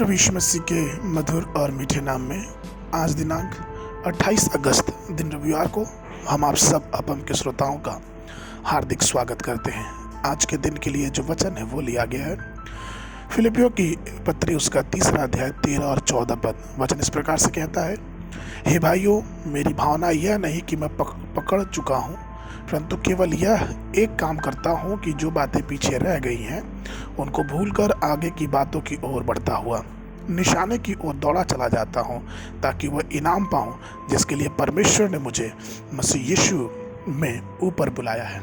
प्रभु यीशु मसीह के मधुर और मीठे नाम में आज दिनांक 28 अगस्त दिन रविवार को हम आप सब अपम के श्रोताओं का हार्दिक स्वागत करते हैं। आज के दिन के लिए जो वचन है वो लिया गया है फिलिपियों की पत्री उसका 3 अध्याय 13 और 14 पद। वचन इस प्रकार से कहता है, हे भाइयों, मेरी भावना यह नहीं कि मैं पकड़ चुका हूँ, परंतु केवल यह एक काम करता हूँ कि जो बातें पीछे रह गई हैं उनको भूलकर आगे की बातों की ओर बढ़ता हुआ निशाने की ओर दौड़ा चला जाता हूँ, ताकि वह इनाम पाऊँ जिसके लिए परमेश्वर ने मुझे मसीह यीशु में ऊपर बुलाया है।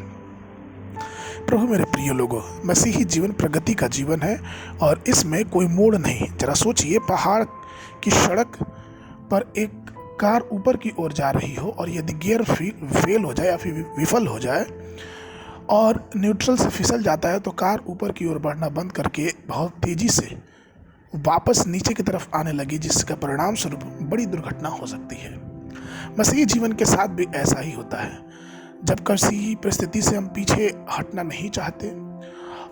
प्रभु मेरे प्रिय लोगों, मसीही जीवन प्रगति का जीवन है और इसमें कोई मोड़ नहीं। जरा सोचिए, पहाड़ की सड़क पर एक कार ऊपर की ओर जा रही हो और यदि गियर फेल हो जाए या फिर विफल हो जाए और न्यूट्रल से फिसल जाता है तो कार ऊपर की ओर बढ़ना बंद करके बहुत तेजी से वापस नीचे की तरफ आने लगी, जिसका परिणाम स्वरूप बड़ी दुर्घटना हो सकती है। मसीही जीवन के साथ भी ऐसा ही होता है। जब किसी परिस्थिति से हम पीछे हटना नहीं चाहते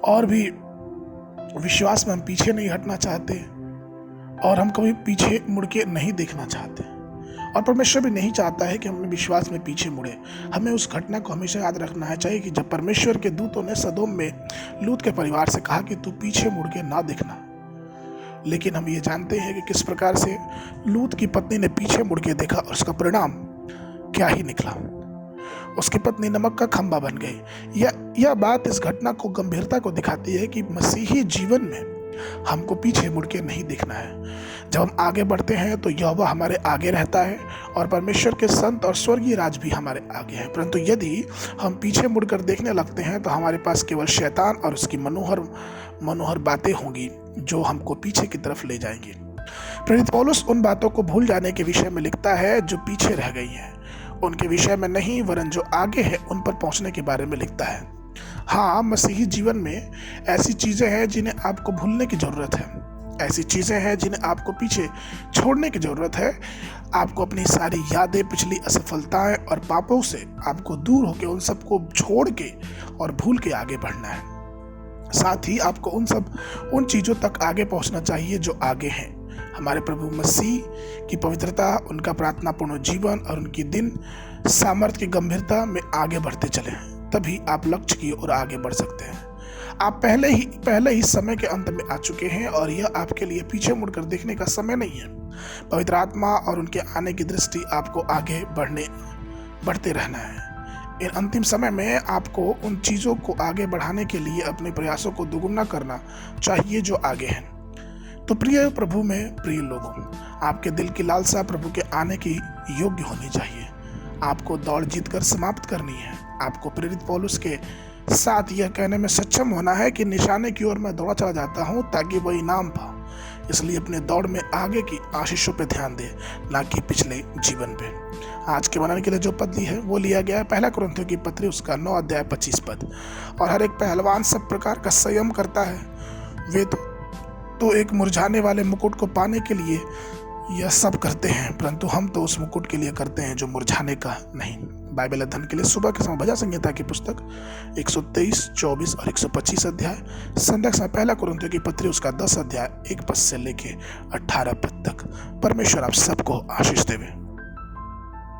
और भी विश्वास में हम पीछे नहीं हटना चाहते और हम कभी पीछे मुड़ के नहीं देखना चाहते और परमेश्वर भी नहीं चाहता है कि हम विश्वास में पीछे मुड़े। हमें उस घटना को हमेशा याद रखना है चाहिए कि जब परमेश्वर के दूतों ने सदोम में लूत के परिवार से कहा कि तू पीछे मुड़ के ना देखना, लेकिन हम ये जानते हैं कि किस प्रकार से लूत की पत्नी ने पीछे मुड़ के देखा और उसका परिणाम क्या ही निकला। उसकी पत्नी नमक का खंभा बन गई। यह बात इस घटना को गंभीरता को दिखाती है कि मसीही जीवन में हमको पीछे मुड़ के नहीं देखना है। जब हम आगे बढ़ते हैं तो यहोवा हमारे आगे रहता है और परमेश्वर के संत और स्वर्गीय राज भी हमारे आगे है। परंतु यदि हम पीछे मुड़कर देखने लगते हैं तो हमारे पास केवल शैतान और उसकी मनोहर बातें होंगी जो हमको पीछे की तरफ ले जाएंगी। प्रेरित पौलुस उन बातों को भूल जाने के विषय में लिखता है जो पीछे रह गई हैं, उनके विषय में नहीं वरन जो आगे है उन पर पहुंचने के बारे में लिखता है। हाँ, मसीही जीवन में ऐसी चीजें हैं जिन्हें आपको भूलने की जरूरत है, ऐसी चीजें हैं जिन्हें आपको पीछे छोड़ने की जरूरत है। आपको अपनी सारी यादें, पिछली असफलताएं और पापों से आपको दूर होकर उन सबको छोड़ के और भूल के आगे बढ़ना है। साथ ही आपको उन चीजों तक आगे पहुंचना चाहिए जो आगे हैं। हमारे प्रभु मसीह की पवित्रता, उनका प्रार्थनापूर्ण जीवन और उनकी दिन सामर्थ्य की गंभीरता में आगे बढ़ते चले, तभी आप लक्ष्य की ओर आगे बढ़ सकते हैं। आप पहले ही समय के अंत में आ चुके हैं और यह आपके लिए पीछे मुड़कर देखने का समय नहीं है। पवित्र आत्मा और उनके आने की दृष्टि आपको आगे बढ़ते रहना है। इन अंतिम समय में आपको उन चीजों को आगे बढ़ाने के लिए अपने प्रयासों को दोगुना करना चाहिए जो आगे हैं। तो प्रिय प्रभु में प्रिय लोगों, आपके दिल की लालसा प्रभु के आने की योग्य होनी चाहिए। आपको दौड़ जीतकर समाप्त करनी है। आपको प्रेरित पौलुस के साथ यह कहने में सक्षम होना है कि निशाने की ओर मैं दौड़ा चला जाता हूँ ताकि वह इनाम पाऊं। इसलिए अपने दौड़ में आगे की आशीषों पे ध्यान दे, ना कि पिछले जीवन पे। आज के बनाने के लिए जो पद ली है वो लिया गया है 1 कुरिन्थियों की पत्री उसका 9 अध्याय 25 पद। और हर एक पहलवान सब प्रकार का संयम करता है। वे तो एक मुरझाने वाले मुकुट को पाने के लिए यह सब करते हैं, परंतु हम तो उस मुकुट के लिए करते हैं जो मुरझाने का नहीं। बाइबल अध्ययन के लिए सुबह के समय भजन संहिता की पुस्तक 123, 24 और 125 अध्याय, संध्या समय 1 कुरिन्थियों की पत्री उसका 10 अध्याय 1 पद से लेके 18 पद तक। परमेश्वर आप सबको आशीष देवे।